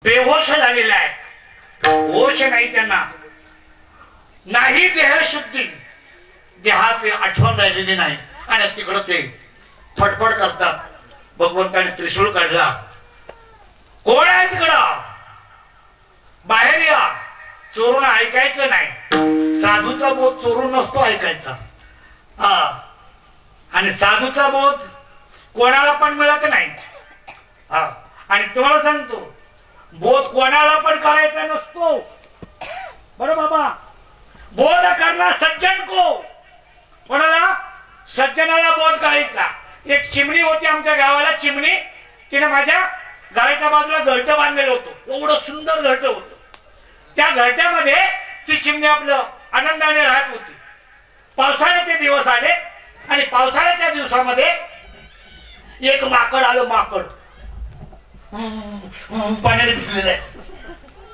बेहोश झालेले आहेत, होश नाही त्यांना, नाही देहशुद्धी, देहाची आठवण राहिलेली नाही आणि तिकडं ते फटफट करतात. भगवंताने त्रिशूळ काढला, कोण आहे तिकडं, बाहेर या. चोरून ऐकायचं नाही, साधूचा बोध चोरून नसतो ऐकायचा. हा, आणि साधूचा बोध कोणाला पण मिळत नाही. हा, आणि तुम्हाला सांगतो बोध कोणाला पण करायचा नसतो. बरोबर बाबा, बोध करना सज्जन को, कोणाला, सज्जनाला बोध करायचा. एक चिमणी होती आमच्या गावाला, चिमणी, तिने माझ्या घराच्या बाजूला घरटं बांधलेलं होतं. एवढं सुंदर घरटं होतं. त्या घरट्यामध्ये ती चिमणी आपलं आनंदाने राहत होती. पावसाळ्याचे दिवस आले आणि पावसाळ्याच्या दिवसामध्ये एक माकड आलं. माकड पाण्याने भिजलेलं आहे.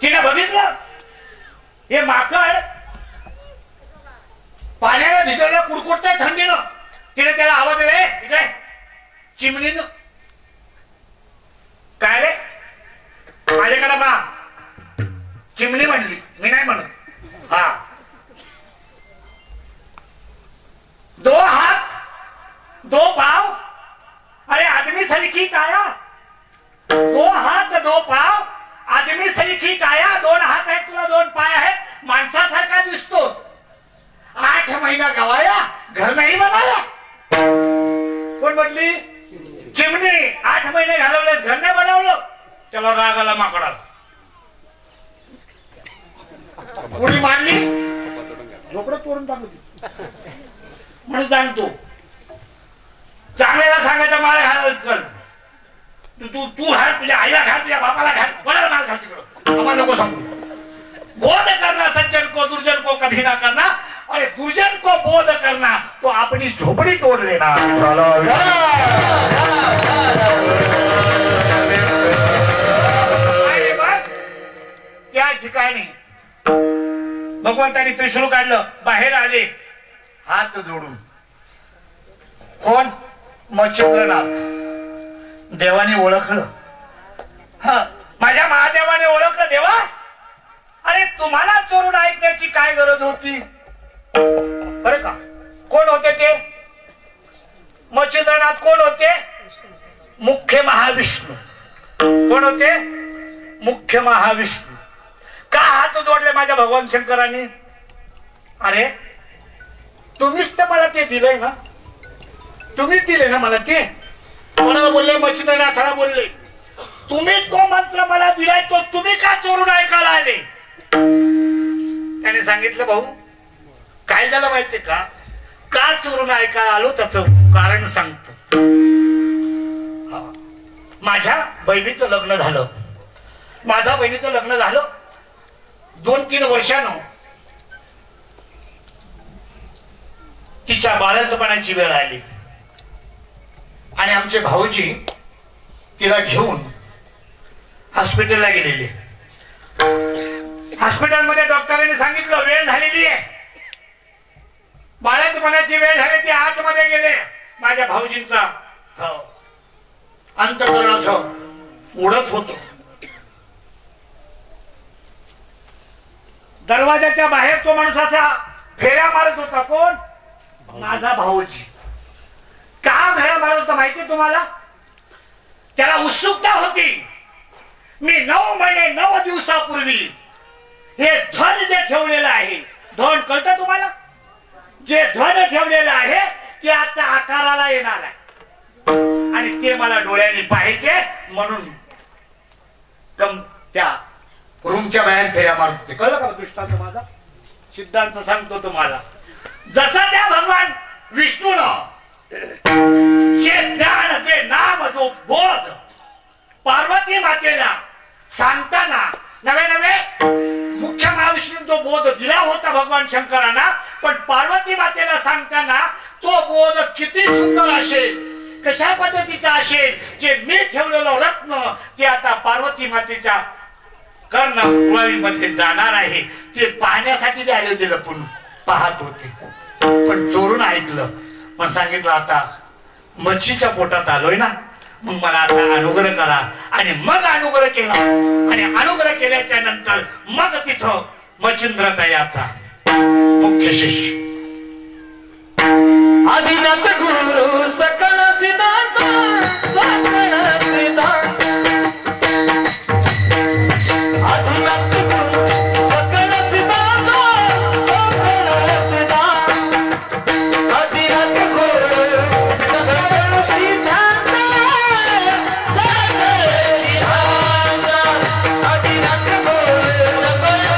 तिने बघितलं हे माकड पाण्याने भिजलेलं कुडकुडतंय थंडीनं. तिने त्याला आवाज दिला, इकडे चिमणीनं. काय रे, माझ्याकडे बा. चिमणी म्हणली, मी नाही म्हणत. हा, दो हात दो पाव, अरे आदमी सरीखी काया. दो हात दो पाव, आदमी सरीखी काया. दोन हात आहेत तुला, दोन पाय आहेत, माणसासारखा दिसतोस. 8 महिना गवाया, घर नाही बनाया. कोण म्हटली, चिमणी. 8 महिने घालवलेस, घर नाही बनवलं. त्याला राग आला माकडाला, उडी मारली, झोपडं तोडून टाकली. म्हणून सांगतो, चांगल्याला सांगायचं माळ घाल, तू तू घाल, तुझ्या आईला घाल, तुझ्या बापाला घाल, कोणाला माळ घाल तिकडं. आम्हाला नको सांगू. बोध करना सज्जन को, दुर्जन को कभी ना करना. अरे दुर्जन को बोध करना तो अपनी झोपड़ी तोड़ लेना. त्या ठिकाणी भगवंतानी त्रिशूळ काढलं, बाहेर आले हात जोडून. कोण, मच्छिंद्रनाथ. देवाने ओळखलं. हा, माझ्या महादेवाने ओळखलं. देवा, अरे तुम्हाला चोरून ऐकण्याची काय गरज होती. बरं का, कोण होते ते मच्छिंद्रनाथ? कोण होते, मुख्य महाविष्णू. कोण होते, मुख्य महाविष्णू. का हात जोडले माझ्या भगवान शंकरांनी? अरे तुम्हीच तर मला ते दिलंय ना, तुम्हीच दिले ना मला ते. कोणाला बोलले, मच्छिंद्रनाथाला बोलले. तुम्ही तो मंत्र मला दिलाय, तो तुम्ही का चोरून ऐकायला आले? त्याने सांगितलं, भाऊ काय झालं माहितीये का चोरून ऐकायला आलो त्याचं कारण सांगतो. माझ्या बहिणीचं लग्न झालं. माझ्या बहिणीचं लग्न झालं 2-3 वर्षानं तिच्या बाळंतपणाची वेळ आली आणि आमचे भाऊजी तिला घेऊन हॉस्पिटलला गेलेले. हॉस्पिटलमध्ये डॉक्टरांनी सांगितलं वेळ झालेली आहे, बाळंतपणाची वेळ झाली. ते आतमध्ये गेले. माझ्या भाऊजींचा अंतःकरण असं उडत होतं. दरवाजाच्या बाहेर तो माणूस असा फेऱ्या मारत होता. कोण, माझा भाऊजी. का फेऱ्या मारत होता माहिती तुम्हाला? त्याला उत्सुकता होती. मी 9 महिने 9 दिवसापूर्वी हे धन जे ठेवलेलं आहे, धन कळतं तुम्हाला? जे धन ठेवलेलं आहे ते आता आकाराला येणार आहे आणि ते मला डोळ्याने पाहायचे म्हणून त्या रूमच्या बाहेर फेऱ्या मारत होते. कळलं का दृष्टांत माझा? सिद्धांत सांगतो तुम्हाला. जसं त्या भगवान विष्णूनं जे ज्ञान, जे नाम, जो बोध पार्वती मातेला सांगताना नवे मुख्य महाविष्णू जो बोध दिला होता भगवान शंकरांना, पण पार्वती मातेला सांगताना तो बोध किती सुंदर असेल, कशा पद्धतीचा असेल, जे मी ठेवलेलं रत्न ते आता पार्वती मातेच्या कर्णपुळावीमध्ये जाणार आहे, ते पाहण्यासाठी ते आले होते. लपून पाहत होते, पण चोरून ऐकलं. मग सांगितलं आता मच्छीच्या पोटात आलोय ना, मग मला आता अनुग्रह करा. आणि मग अनुग्रह केला आणि अनुग्रह केल्याच्या नंतर मग तिथं मच्छिंद्रतयाचा मुख्य शिष्य आदिनाथ गुरु सकल सिद्धांत सकल सिद्धांत आदिनाथ गुरु सकल सिद्धांत सकल सिद्धांत आदिनाथ गुरु सकल सिद्धांत सकल सिद्धांत आदिनाथ गुरु सकल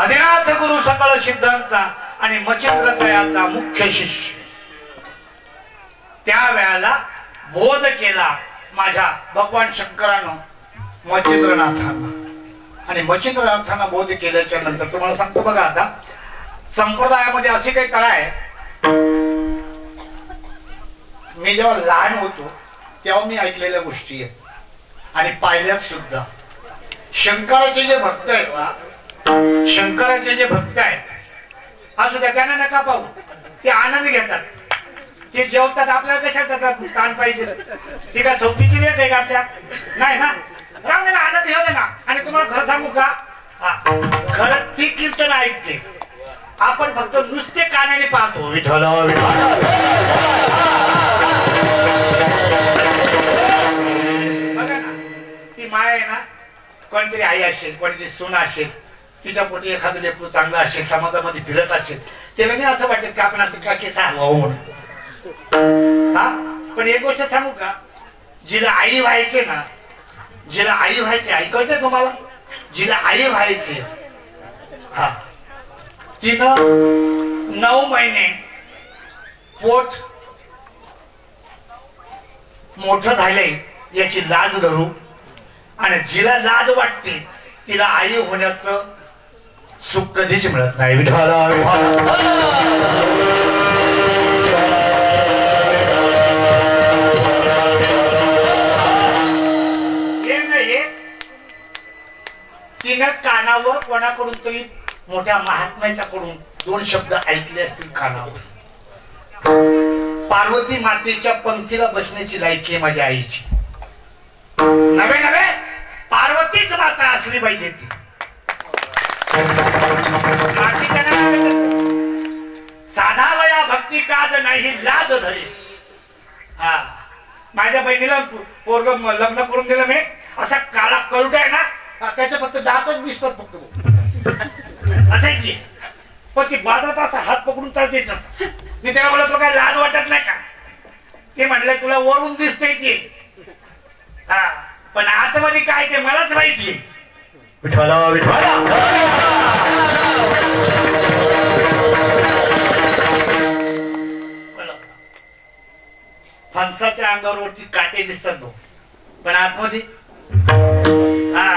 आदिनाथ गुरु सकळ सिद्धांचा आणि मच्छिंद्रतयाचा मुख्य शिष्य. त्या वेळेला बोध केला माझ्या भगवान शंकरानं मच्छिंद्रनाथांना. आणि मच्छिंद्रनाथांना बोध केल्याच्या नंतर तुम्हाला सांगतो बघा, आता संप्रदायामध्ये असे काही तळ आहे. मी जेव्हा लहान होतो तेव्हा मी ऐकलेल्या गोष्टी आहेत आणि पाहिल्यात सुद्धा. शंकराचे जे भक्त आहेत ना, शंकराचे जे भक्त आहेत असू द्या, त्यांना नका पाहू, ते आनंद घेतात, ते जेवतात. आपल्याला कशा त्याचा ताण पाहिजे? ती काय सवतीची लेट आहे का आपल्या? नाही ना, राम दे ना, आनंद घेऊ दे ना. आणि तुम्हाला खरं सांगू का, खरं ती कीर्तन ऐकते, आपण फक्त नुसते कानाने पाहतो. विठ्ठल बघा ना, ती माय आहे ना, कोणतरी आई असेल, कोणतरी सून असेल, तिच्या पोटी एखादं लेकरू चांगलं असेल, समाजामध्ये फिरत असेल, त्याला नाही असं वाटत का आपण असं का केस हवं म्हणून. हा, पण एक गोष्ट सांगू का, जिला आई व्हायचे ना, जिला आई व्हायचे, आई कळते तुम्हाला, जिला आई व्हायचे, हा, तिनं 9 महिने पोट मोठं झालंय याची लाज धरू. आणि जिला लाज वाटते तिला आई होण्याचं सुख कधीच मिळत नाही. विठ्ठल तिनं कानावर कोणाकडून तरी मोठ्या महात्म्याच्याकडून 2 शब्द ऐकले असतील कानावर. पार्वती मातेच्या पंक्तीला बसण्याची लायकी आहे माझ्या आईची. नवे नवे पार्वतीच माता असली पाहिजे ती. साधा वया भक्ती काज नाही लाज धरे. हा, माझ्या बहिणीला पोरग लग्न करून दिलं मी, असा काळा कळूट आहे ना, त्याचे फक्त दातच दिसतात फक्त असायची. पण ती बाजारात असा हात पकडून चालते. मी त्याला बोलतो काय लाज वाटत नाही का? ते म्हणलं तुला वरून दिसतंय ते, हा, पण आतमध्ये काय ते मलाच माहिती. विठ्ठल विठ्ठल फणसाच्या अंगावरती काटे दिसतात पण आतमध्ये हा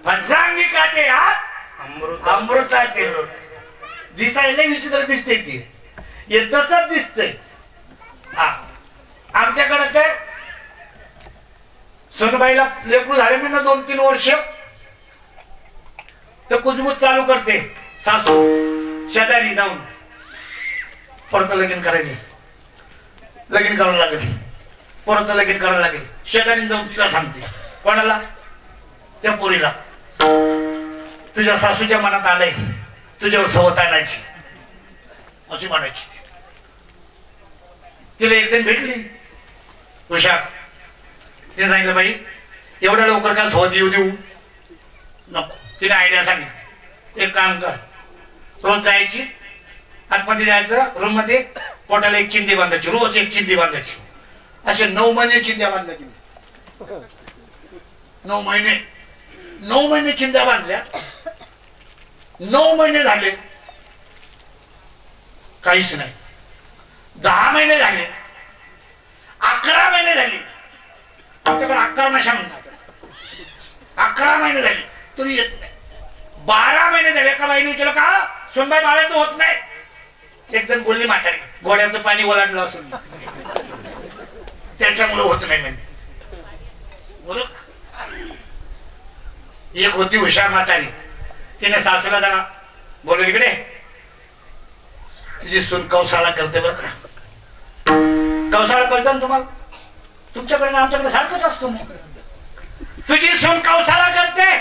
फणसांगी काटे, आत अमृताचे. दिसायला विचित्र दिसते ते, तसंच दिसतंय. हा, आमच्याकडे तर सोनबाईला लेकरू झाले मी ना 2-3 वर्ष, तर कुजबूज चालू करते सासू. शेजारी जाऊन परत लगीन करायचे, लगीन करावं लागेल, परत लगीन करावं लागेल. शेजारी जाऊन तिला सांगते, कोणाला? त्या पोरीला, तुझ्या सासूच्या मनात आलंय तुझ्यावर सवत आणायची अशी म्हणायची. तिला एक दिन भेटली उषा, तिने सांगितलं बाई एवढ्या लवकर का सोबत येऊ देऊ नको. तिने आयडिया सांगितली एक काम कर रोज जायची आतमध्ये जायचं रूम मध्ये पोटाला एक चिंदी बांधायची रोज एक चिंदी बांधायची असे 9 महिने चिंध्या बांधायची 9 महिने चिंध्या बांधल्या 9 महिने झाले काहीच नाही 10 महिने झाले 11 महिने झाले आमच्याकडे 11 नशा म्हणतात 11 महिने झाले तरी येत नाही 12 महिने झाले एका बाईने विचारलं का सोनबाई बाळा तो होत नाही एक जण बोलली म्हातारी घोड्याचं पाणी ओलांडलं असून त्याच्यामुळे होत नाही म्हणजे बोल एक होती हुशार म्हातारी तिने सासूला जरा बोलवली इकडे तुझी सून कौसाळा करते बरं का कौसाळा कळतं ना तुम्हाला तुमच्याकडे ना आमच्याकडे सारखंच असतो तुझी सून कौसाळा करते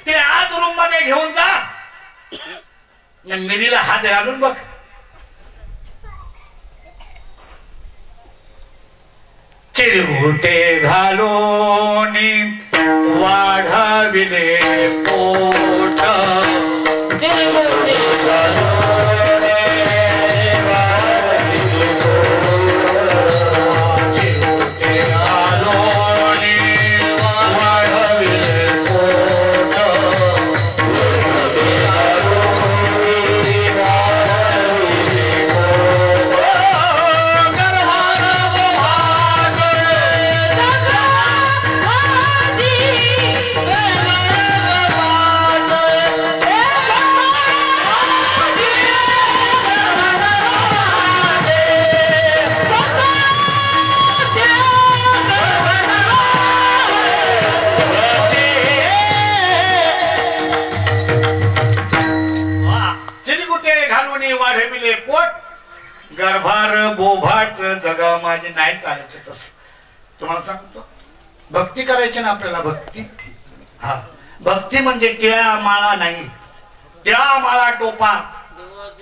तिला आत रूम मध्ये घेऊन जा मिरीला हात घालून बघ चिरगुटे घालून वाढविले पोट चिरगुटे घालून वाढविले पोट चिरगुटे घालून वाढविले पोट वाढविले पोट गर्भार बोभाट जगा माझी नाही चालायचं तसं तुम्हाला सांगतो भक्ती करायची ना आपल्याला भक्ती हा भक्ती म्हणजे टिळा माळा नाही टिळा माळा टोपा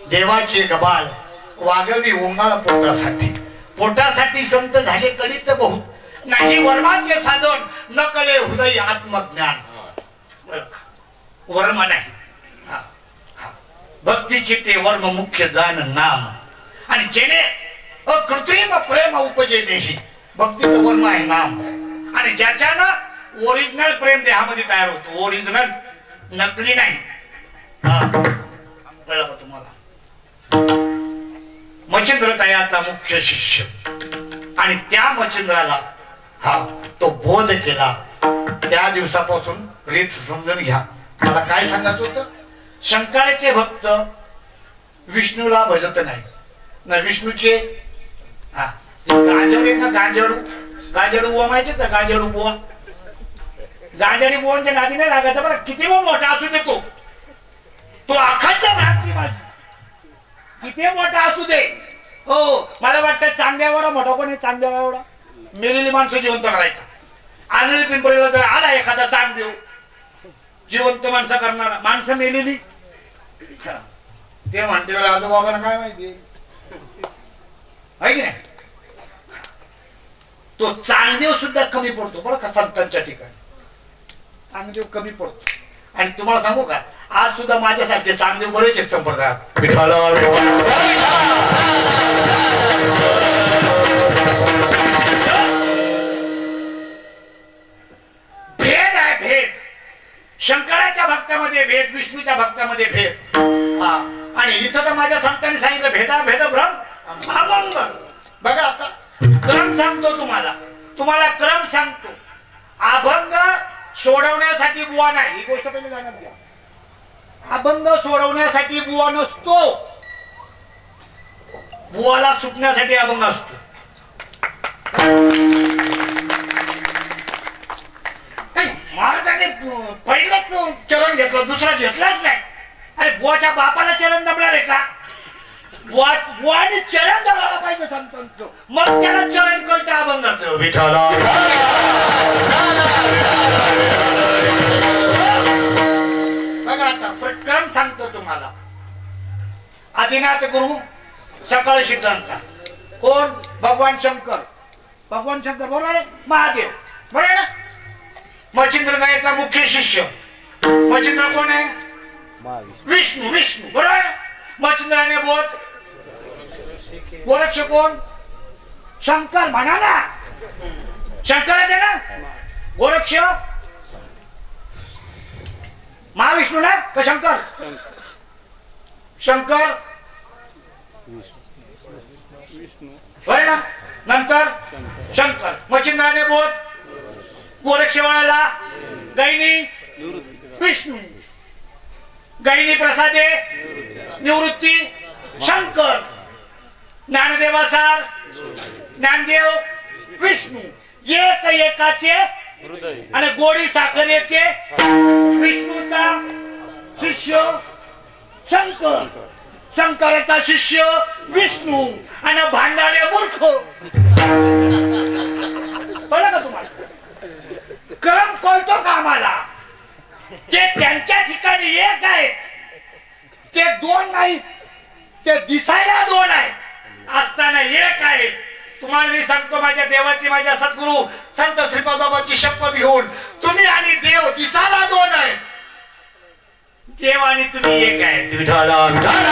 देवाची गबाळ वागवी ओंगाळ पोटासाठी संत झाले कळीत बहुत नाही वर्माचे साधन न कळे हृदय आत्मज्ञान वर्म नाही भक्तीची ते वर्म मुख्य जाण नाम आणि जेणे अकृत्रिम प्रेम उपजे देही भक्तीचं वर्म आहे नाम आणि ज्याच्यानं ओरिजिनल प्रेम देहामध्ये तयार होतो ओरिजिनल नकली नाही कळलं का तुम्हाला मच्छिंद्र तयाचा मुख्य शिष्य आणि त्या मच्छिंद्राला हा तो बोध केला त्या दिवसापासून रीत समजून घ्या मला काय सांगायचं होतं शंकराचे भक्त विष्णूला भजत नाही ना विष्णूचे हा गांजडू ना गांजडू बुवा माहिती का गांजडू बुवा गांजडी बुवांच्या नादी नाही लागायचा बरं किती पण मोठा असू दे तो अखंड भ्रांती माझी किती मोठा असू दे हो मला वाटतं चांद्यावडा मोठा कोणी चांद्यावडा मेलेली माणसं जिवंत करायचा आंधळी पिंपरीला जर आला एखादा चांदेव जिवंत माणसं करणारा माणसं मेलेली ते म्हणते आजोबाबांना काय माहिती आहे की नाही तो चांगदेव सुद्धा कमी पडतो बरं का संतांच्या ठिकाणी चांगदेव कमी पडतो आणि तुम्हाला सांगू का आज सुद्धा माझ्यासारखे चांगदेव बरेच आहेत संप्रदायात भेद आहे भेद शंकराच्या भक्तामध्ये भेद विष्णूच्या भक्तामध्ये भेद आणि इथं तर माझ्या संतांनी सांगितलं भेदा भेद भ्रम अभंग बघा आता क्रम सांगतो तुम्हाला क्रम सांगतो अभंग सोडवण्यासाठी बुवा नाही ही गोष्ट पहिले जाणून घ्या अभंग सोडवण्यासाठी बुवा नसतो बुवाला सुटण्यासाठी अभंग असतो महाराजांनी पहिलाच चरण घेतलं दुसरा घेतलाच नाही अरे बुवाच्या बापाला चरण दबणार आहे का बुवाने चरण दबायला पाहिजे संतांचं मग त्याला चरण कळतं अभंगाचं विठाला बघा आता प्रक्रम सांगतो तुम्हाला आदिनाथ गुरु सकाळ सिद्धांचा कोण भगवान शंकर बरोबर आहे महादेव बरोबर ना? मच्छिंद्र नायाचा मुख्य शिष्य मच्छिंद्र कोण आहे? विष्णू. विष्णू बरोबर. मच्छिंद्राने बोध गोरक्ष कोण? शंकर म्हणा ना. शंकरच आहे ना. गोरक्ष महाविष्णू ना का शंकर? शंकर बरोबर ना. नंतर शंकर. मच्छिंद्राने बोध गोरक्ष वळाला. गैनी विष्णू. गैनी प्रसादे निवृत्ती शंकर. ज्ञानदेवासार ज्ञानदेव विष्णू. एक एकाचे आणि गोडी साखरेचे विष्णूचा शिष्य शंकर. शंकराचा शिष्य विष्णू आणि भांडारे मूर्ख. कळलं का तुम्हाला? क्रम कळतो का आम्हाला? ते त्यांच्या ठिकाणी एक आहेत, ते दोन नाहीत. ते दिसायला दोन आहेत असताना एक आहे. तुम्हाला मी सांगतो माझ्या देवाची माझ्या सद्गुरू संत श्रीपादबाबाची शपथ घेऊन, तुम्ही आणि देव दिसायला दोन आहेत, देव आणि तुम्ही एक आहेत. विठाला विठाला